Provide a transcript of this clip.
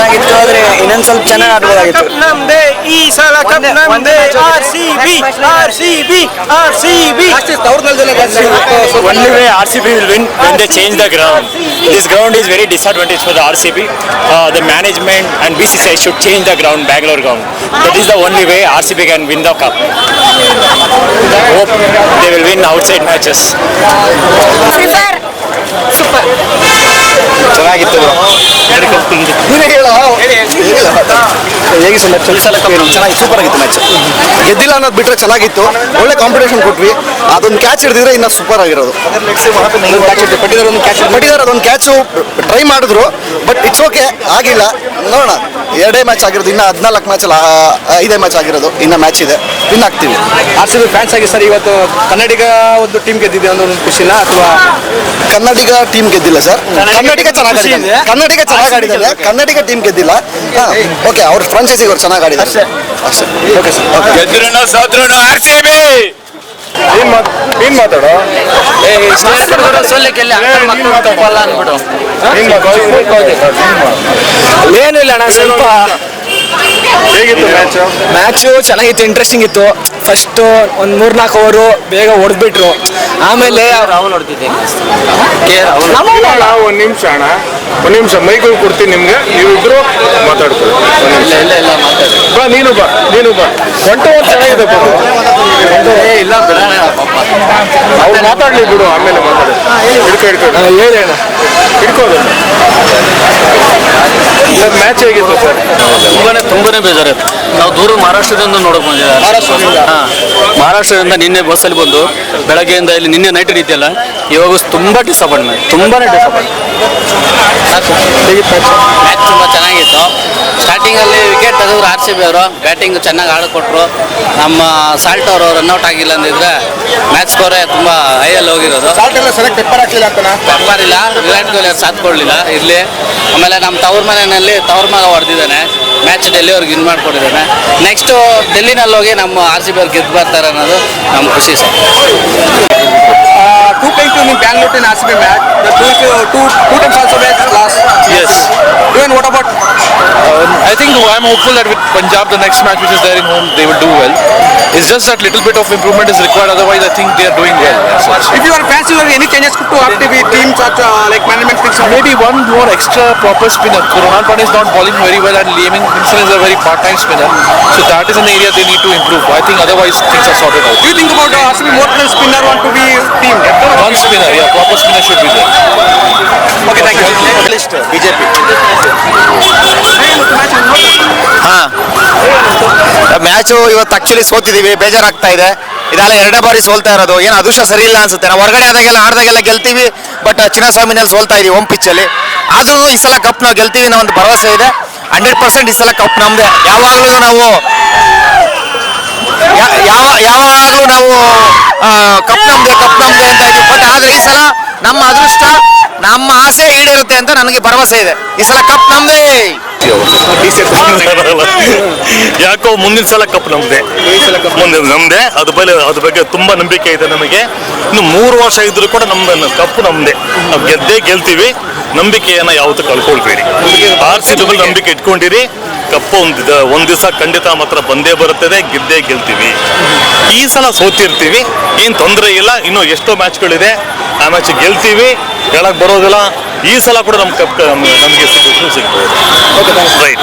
ಚೆನ್ನಾಗಿತ್ತು, ಆದ್ರೆ ಇನ್ನೊಂದ್ ಸ್ವಲ್ಪ ಚೆನ್ನಾಗಿ ಆಡ್ಬೋದಾಗಿತ್ತು. ನಮ್ದೇ ಈ ಸಲ ಕಪ್ ನಮ್ದೇ. RCB RCB RCB. Only way RCB will win when they change the ground. This ground is very disadvantage for the RCB. The management and BCCI should change the ground, Bangalore ground. That is the only way RCB can win the cup. Hope they will win outside matches. Free Fire. Super. ಚೆನ್ನಾಗಿತ್ತು. ಚೆನ್ನಾಗಿ super ಆಗಿತ್ತು match. ಗೆದ್ದಿಲ್ಲ ಅನ್ನೋದು ಬಿಟ್ರೆ ಚೆನ್ನಾಗಿತ್ತು. ಒಳ್ಳೆ competition ಕೊಟ್ವಿ. ಅದೊಂದು catch ಹಿಡಿದಿದ್ರೆ ಇನ್ನೂ ಸೂಪರ್ ಆಗಿರೋದು. ಪಟ್ಟಿದಾರ್ ಅದೊಂದು ಕ್ಯಾಚು ಟ್ರೈ ಮಾಡಿದ್ರು, ಬಟ್ ಇಟ್ಸ್ ಓಕೆ, ಆಗಿಲ್ಲ. ನೋಡೋಣ, 2 ಮ್ಯಾಚ್ ಆಗಿರೋದು, ಇನ್ನು 14 ಮ್ಯಾಚಲ್ಲಿ 5 ಮ್ಯಾಚ್ ಆಗಿರೋದು, ಇನ್ನು ಮ್ಯಾಚ್ ಇದೆ, ವಿನ್ ಆಗ್ತೀವಿ. RCB ಫ್ಯಾನ್ಸ್ ಆಗಿ ಸರ್ ಇವತ್ತು ಕನ್ನಡಿಗ ಒಂದು ಟೀಮ್ ಗೆದ್ದಿದೆ ಅನ್ನೋ ಒಂದು ಖುಷಿನ, ಅಥವಾ ಕನ್ನಡಿಗ ಟೀಮ್ ಗೆದ್ದಿಲ್ಲ ಸರ್. ಕನ್ನಡಿಗ ಚೆನ್ನಾಗಿ ಆಡಿದ್ದಾರೆ. ಕನ್ನಡಿಗ ಟೀಮ್ ಗೆದ್ದಿಲ್ಲ. ಓಕೆ, ಅವ್ರ ಫ್ರಾಂಚೈಸಿಗೆ ಅವ್ರು ಚೆನ್ನಾಗಿ ಆಡಿದ್ದಾರೆ ಅಷ್ಟೇ. Okay sir. ಗೆದ್ರೂ ಸೋತ್ರೂ RCB. ಏನ್ ಮಾತಾಡೋ ಏನು ಇಲ್ಲ ಅಣ್ಣ, ಸ್ವಲ್ಪ ಹೇಗಿತ್ತು ಮ್ಯಾಚು ಚೆನ್ನಾಗಿತ್ತು, ಇಂಟ್ರೆಸ್ಟಿಂಗ್ ಇತ್ತು. ಫಸ್ಟ್ ಒಂದು 3-4 ಓವರು ಬೇಗ ಹೊಡೆದ್ಬಿಟ್ರು. ಆಮೇಲೆ ಒಂದ್ ನಿಮಿಷ ಅಣ್ಣ, ಒಂದ್ ನಿಮಿಷ ಮೈಕಲ್ ಕೊಡ್ತೀನಿ ನಿಮ್ಗೆ, ನೀವಿಬ್ರು ಮಾತಾಡ್ಕೊಳ್ಳಿ. ಬಾ, ನೀನು ಬಾ. ಒಂಟು ಚೆನ್ನಾಗಿದೆ. ಅವ್ರು ಮಾತಾಡ್ಲಿ ಬಿಡು, ಆಮೇಲೆ ಮಾತಾಡಿ. ಹೇಳಿ ಅಣ್ಣ, ಹಿಡ್ಕೋದು. ಮ್ಯಾಚ್ ಹೇಗಿತ್ತು ಸರ್? ತುಂಬಾನೇ ಬೇಜಾರಾಯ್ತು. ನಾವು ದೂರ ಮಹಾರಾಷ್ಟ್ರದಿಂದ ನೋಡಕ್ ಬಂದಿದ್ದಾರೆ. ಮಹಾರಾಷ್ಟ್ರದಿಂದ ನಿನ್ನೆ ಬಸ್ಸಲ್ಲಿ ಬಂದು ಬೆಳಗ್ಗೆಯಿಂದ ಇಲ್ಲಿ ನಿನ್ನೆ ನೈಟ್ ಇದೆಯಲ್ಲ, ಇವಾಗ ತುಂಬಾ ಡಿಸಪಾಯಿಂಟ್ಮೆಂಟ್, ತುಂಬಾನೇ ಡಿಸಪಾಯಿಂಟ್. ಮ್ಯಾಚ್ ತುಂಬಾ ಚೆನ್ನಾಗಿತ್ತು. ಸ್ಟಾರ್ಟಿಂಗ್ ಅಲ್ಲಿ ವಿಕೆಟ್ ತೆಗೆದ್ರು RCB ಅವರು, ಬ್ಯಾಟಿಂಗ್ ಚೆನ್ನಾಗಿ ಆಡಿಕೊಟ್ರು. ನಮ್ಮ ಸಾಲ್ಟ್ ಅವರು ರನ್ಔಟ್ ಆಗಿಲ್ಲ ಅಂದಿದ್ರೆ ಮ್ಯಾಚ್ ಸ್ಕೋರೇ ತುಂಬಾ ಹೈಯಲ್ಲಿ ಹೋಗಿರೋದು. ಪೆಪ್ಪರ್ ಇಲ್ಲ, ವಿರಾಟ್ ಕೊಹ್ಲಿ ಅವ್ರು ಸಾಥ್ ಕೊಡ್ಲಿಲ್ಲ ಇರ್ಲಿ. ಆಮೇಲೆ ನಮ್ಮ ತವ್ರ ಮನೆಯಲ್ಲಿ ತವ್ರ ಮಗ ಹೊಡೆದಿದ್ದಾನೆ, ಮ್ಯಾಚ್ ಡೆಲ್ಲಿಯವ್ರಿಗೆ ವಿನ್ ಮಾಡಿಕೊಟ್ಟಿದ್ದಾನೆ. ನೆಕ್ಸ್ಟು ಡೆಲ್ಲಿನಲ್ಲಿ ಹೋಗಿ ನಮ್ಮ RCB ಅವ್ರು ಗೆದ್ದು ಬರ್ತಾರೆ ಅನ್ನೋದು ನಮ್ಮ ಖುಷಿ sir. 2-2 in Bangalore and RCB match. The two teams also match last. Yes. Even what about? I think I'm hopeful that with Punjab, the next match which is there in home, they will do well. It's just that little bit of improvement is required. Otherwise, I think they are doing well. If you are fancy, any changes to RCB teams or like management things? Maybe one more extra proper spinner. Ronald Pandey is not bowling very well, and Liam Wilson is a very part-time spinner. So that is an area they need to improve. I think otherwise things are sorted out. Do you think about RCB more than spinner want to be team? One spinner, yeah, proper spinner should be there. Okay, thank you. BJP. Match ಇವತ್ತು actually ಸೋತಿದೀವಿ, ಬೇಜಾರಾಗ್ತಾ ಇದೆ. ಇದೆಲ್ಲ 2ನೇ ಬಾರಿ ಸೋಲ್ತಾ ಇರೋದು. ಏನು ಅದೃಷ್ಟ ಸರಿ ಇಲ್ಲ ಅನ್ಸುತ್ತೆ. ನಾವು ಹೊರಗಡೆ ಆದಾಗೆಲ್ಲ ಗೆಲ್ತೀವಿ, ಬಟ್ ಚಿನ್ನಸ್ವಾಮಿನಲ್ಲಿ ಸೋಲ್ತಾ ಇದೀವಿ ಹೋಮ್ ಪಿಚ್ಚಲ್ಲಿ. ಆದ್ರೂ ಈ ಸಲ ಕಪ್ ನಾವು ಗೆಲ್ತೀವಿ ಅನ್ನೋ ಒಂದು ಭರವಸೆ ಇದೆ. 100% ಈ ಸಲ ಕಪ್ ನಮ್ದೆ. ಯಾವಾಗಲೂ ನಾವು ಕಪ್ ನಮ್ದೆ ಅಂತ ಇದ್ದೀವಿ. ಬಟ್ ಆದ್ರೆ ಈ ಸಲ ನಮ್ಮ ಅದೃಷ್ಟ, ನಮ್ಮ ಆಸೆ ಈಡೇರುತ್ತೆ ಅಂತ ನನಗೆ ಭರವಸೆ ಇದೆ. ಈ ಸಲ ಕಪ್ ನಮ್ದೇ. ಯಾಕೋ ಮುಂದಿನ ಸಲ ಕಪ್ ನಮ್ದೆ, ಅದ್ರ ಬಗ್ಗೆ ತುಂಬಾ ನಂಬಿಕೆ ಇದೆ ನಮಗೆ. ಇನ್ನು 3 ವರ್ಷ ಇದ್ರೂ ಕೂಡ ನಮ್ದು ಕಪ್ ನಮ್ದೆ. ನಾವು ಗೆಲ್ತೀವಿ. ನಂಬಿಕೆಯನ್ನ ಯಾವತ್ತೂ ಕಳ್ಕೊಳ್ಬೇಡಿ. RCB ನಂಬಿಕೆ ಇಟ್ಕೊಂಡಿರಿ. ಕಪ್ಪು ಒಂದ್ ದಿವಸ ಖಂಡಿತ ಮಾತ್ರ ಬಂದೇ ಬರುತ್ತದೆ, ಗೆಲ್ತೀವಿ. ಈ ಸಲ ಸೋತಿರ್ತೀವಿ, ಏನ್ ತೊಂದರೆ ಇಲ್ಲ. ಇನ್ನು ಎಷ್ಟೋ ಮ್ಯಾಚ್ಗಳಿದೆ, ಆ ಮ್ಯಾಚ್ ಗೆಲ್ತೀವಿ, ಹೇಳಕ್ ಬರೋದಿಲ್ಲ. ಈ ಸಲ ಕೂಡ ನಮ್ ಕಪ್ ನಮಗೆ ಸಿಗ್ಬೋದು. ರೈಟ್.